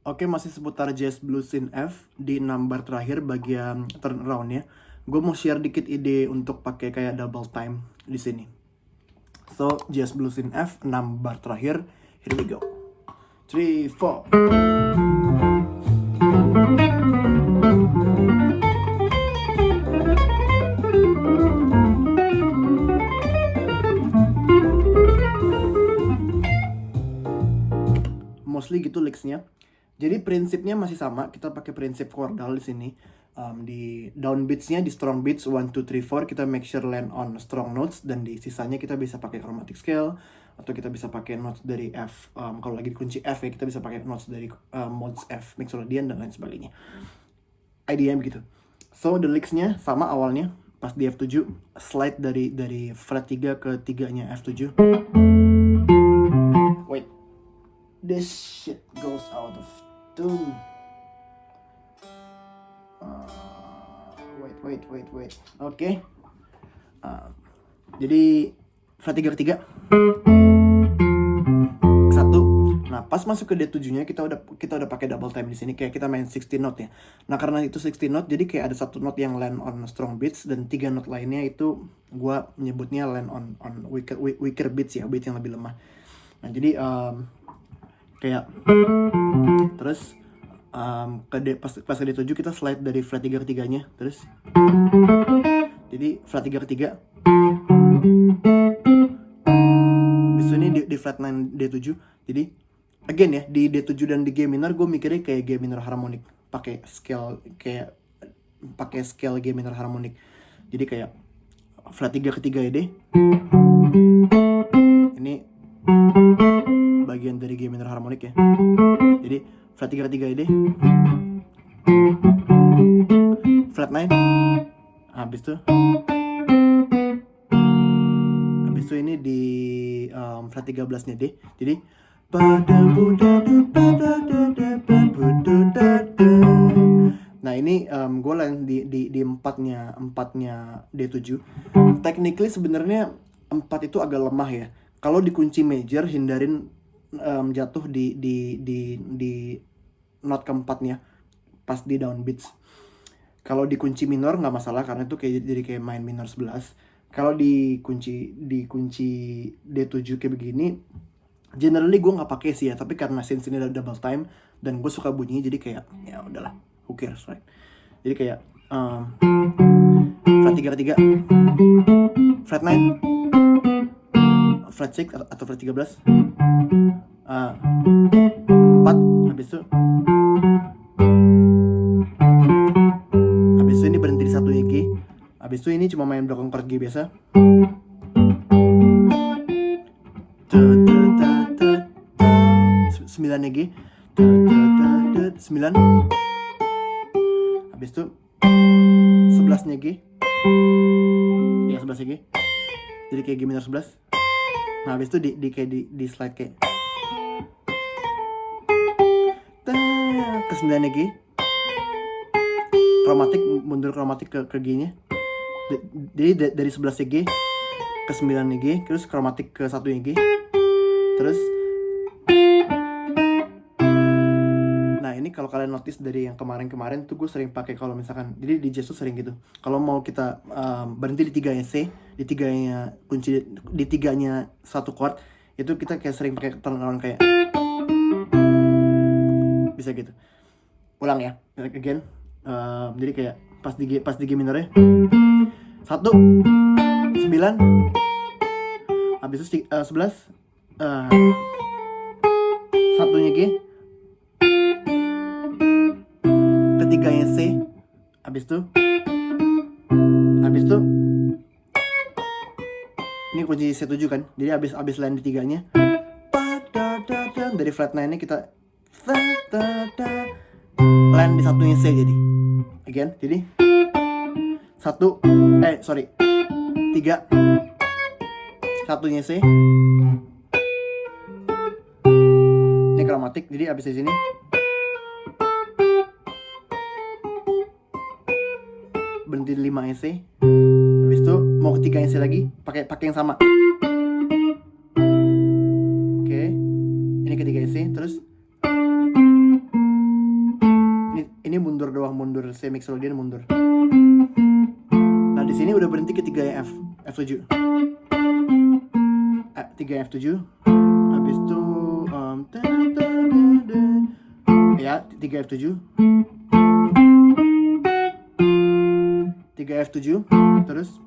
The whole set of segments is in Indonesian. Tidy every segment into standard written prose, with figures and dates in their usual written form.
Oke, masih seputar jazz blues in F di 6 bar terakhir bagian turnaround ya. Gue mau share dikit ide untuk pakai kayak double time di sini. So, jazz blues in F 6 bar terakhir. Here we go. 3 4. Mostly gitu licks-nya. Jadi prinsipnya masih sama, kita pakai prinsip chordal di sini. Di downbeats-nya, di strong beats 1, 2, 3, 4 kita make sure land on strong notes, dan di sisanya kita bisa pakai chromatic scale atau kita bisa pakai notes dari F. Kalau lagi di kunci F ya kita bisa pakai notes dari modes F, mixolydian dan lain sebagainya. IDM gitu. So the licks-nya sama awalnya, pas di F7 slide dari fret 3 ke 3-nya F7. Wait. This shit goes out of tune. Wait. Oke. Jadi fret 3 ke 3 satu. Nah, pas masuk ke D7-nya kita udah pakai double time di sini, kayak kita main 16 note ya. Nah, karena itu 16 note jadi kayak ada satu note yang land on strong beats dan 3 note lainnya itu gua menyebutnya land on weaker beats ya, beat yang lebih lemah. Nah, jadi kayak terus pas ke D7 kita slide dari fret 3 ke 3-nya, terus jadi fret 3 ke 3. Habis ini di flat 9 D7. Jadi again ya, di D7 dan di G minor gue mikirnya kayak G minor harmonik, pakai scale G minor harmonik. Jadi kayak flat 3 ke 3 D. Ini bagian dari G minor harmonik ya. Jadi flat 3 ke 3 D. Flat 9. Habis itu ini di flat 13-nya D. Jadi nah ini gue lain di empatnya D7. Technically sebenarnya 4 itu agak lemah ya. Kalau di kunci major hindarin jatuh di note keempatnya pas di downbeats. Kalau di kunci minor nggak masalah karena itu jadi kayak main minor 11. Kalau di kunci D7 kayak begini, generally gue nggak pakai sih ya, tapi karena since ini ada double time dan gue suka bunyinya, jadi kayak ya udahlah, who cares, right? Jadi kayak fret 3 ke 3, fret 9, fret 6 atau fret 13, 4, habis itu ini berhenti di 1 G. Habis itu ini cuma main broken chord G biasa. 9 G. 9. Habis itu 11-nya G. Ya 11 G. Jadi kayak G minor 11. Nah, habis itu di slide kayak ke 9-nya G. Kromatik, mundur kromatik ke G-nya. Jadi dari 11 G ke 9 G, terus kromatik ke 1 G. Terus nah, ini kalau kalian notice dari yang kemarin tuh gue sering pakai kalau misalkan, jadi di jazz tuh sering gitu. Kalau mau kita berhenti di 3-nya C, di 3-nya kunci, di 3-nya satu chord, itu kita kayak sering pakai turnaround kayak bisa gitu. Ulang ya, again. Jadi kayak pas di G minornya 1, 9, habis itu 11, 1-nya G, ketiganya C, habis itu ini kunci C7 kan, jadi habis line di 3-nya dari flat 9-nya kita line di 1-nya C, jadi again, jadi 3, 1-nya C, ini kromatik, jadi abis di sini berhenti di 5-nya C, habis itu mau ke 3-nya C lagi, pakai yang sama. Oke, ini ke 3-nya C, terus bawah mundur, C mixolydian mundur. Nah di sini udah berhenti ke 3 yang F7. 3 yang F7. Habis itu ya 3 F7. 3 F7 terus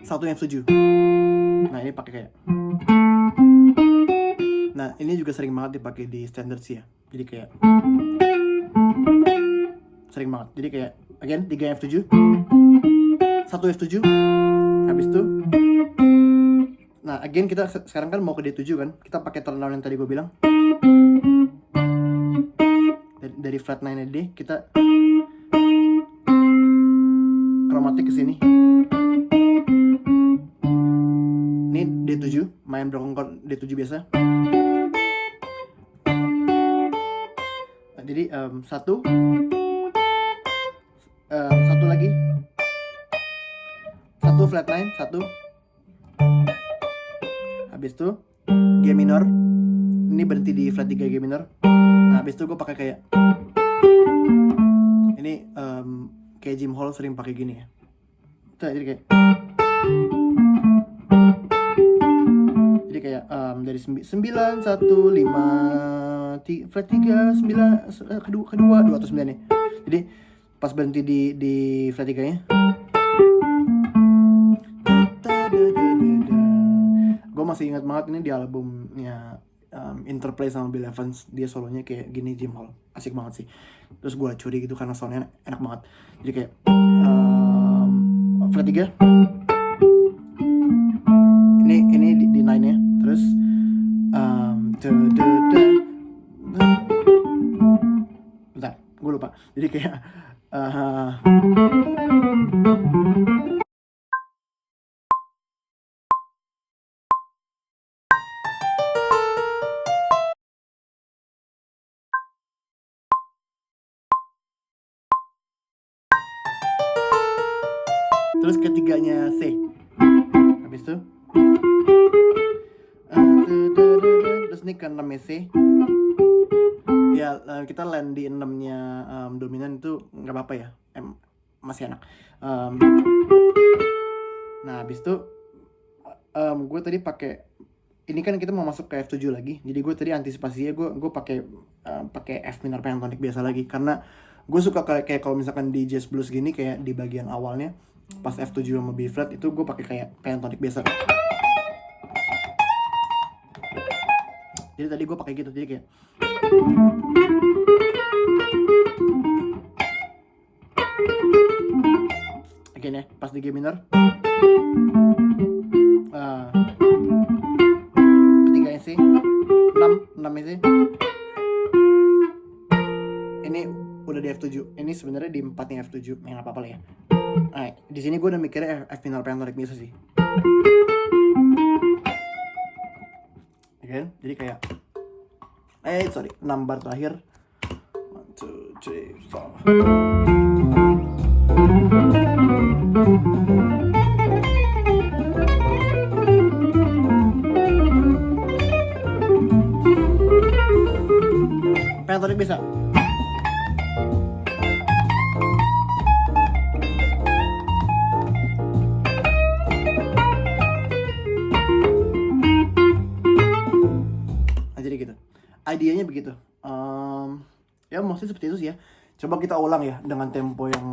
1 F7. Nah ini pakai kayak. Nah ini juga sering banget dipakai di standard sih ya. Jadi kayak sering banget. Jadi kayak again 3 F7, 1 F7. Habis itu nah again kita sekarang kan mau ke D7 kan. Kita pakai turn down yang tadi gue bilang. Dari flat 9 D kita kromatik ke sini. Ini D7, main broken chord D7 biasa. Nah, jadi satu lagi, satu flat 9, satu. Habis itu G minor. Ini berhenti di flat 3 G minor. Nah, habis itu gue pakai kayak ini kayak Jim Hall sering pakai gini ya. Tuh, jadi kayak dari 9 1 5 flat 3 9 kedua 2 atau 9 nih. Jadi pas berhenti di flat 3-nya. Gue masih ingat banget ini di albumnya Interplay sama Bill Evans, dia solonya kayak gini Jim Hall, asik banget sih. Terus gue curi gitu karena soundnya enak banget. Jadi kayak flat 3 ini di 9 nya. Terus bentar gue lupa. Jadi kayak terus ketiganya C. Habis itu terus ini ke 6 C. Ya kita land di 6-nya dominan itu nggak apa-apa ya, masih enak. Nah habis itu gue tadi pakai ini kan kita mau masuk ke F7 lagi. Jadi gue tadi antisipasinya gue pakai F minor pentatonic biasa lagi, karena gue suka kayak kalau misalkan di jazz blues gini kayak di bagian awalnya pas F7 sama B flat itu gue pakai kayak pentatonic biasa. Jadi tadi gue pakai gitu, jadi kayak again ya, pas di G minor ketiga C 6 C ini udah di F7. Ini sebenarnya di 4-nya F7, yang apa-apa lah ya. Nah, di sini gue udah mikirnya F minor pentatonic biasa sih. Again, jadi kayak sorry, 6 bar terakhir. 1 2 3 4. Pentatonic bisa. Jadi gitu, idenya begitu. Ya mostly seperti itu sih ya. Coba kita ulang ya dengan tempo yang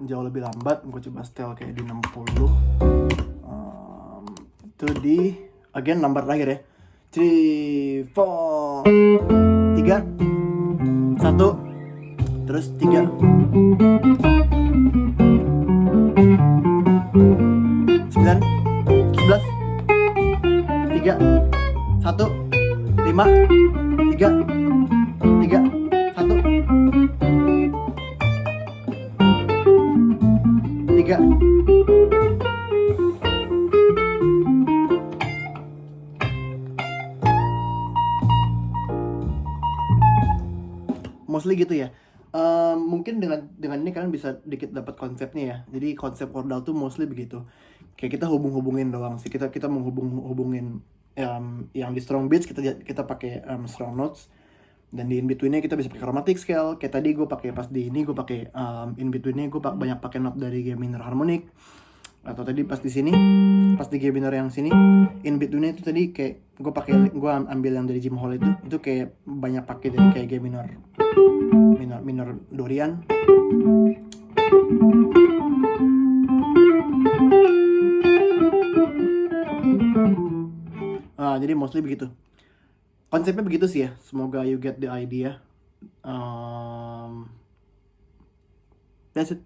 jauh lebih lambat. Gue coba setel kayak di 60. Itu di again number terakhir ya. 3 4 3 1 terus 3 9 11 3 1 5 3 3 1 3. Mostly gitu ya. Mungkin dengan ini kalian bisa dikit dapat konsepnya ya. Jadi konsep chordal tuh mostly begitu. Kayak kita hubungin doang sih. Kita menghubungin yang di strong beats kita pakai strong notes. Dan di in betweennya kita bisa pakai chromatic scale. Kayak tadi gue pakai pas di ini gue pakai in betweennya gue banyak pakai note dari G minor harmonic. Atau tadi pas di sini, pas di G minor yang sini, in betweennya itu tadi kayak gue ambil yang dari Jim Hall itu kayak banyak pakai dari kayak G minor Dorian. Jadi mostly begitu. Konsepnya begitu sih ya. Semoga you get the idea. That's it.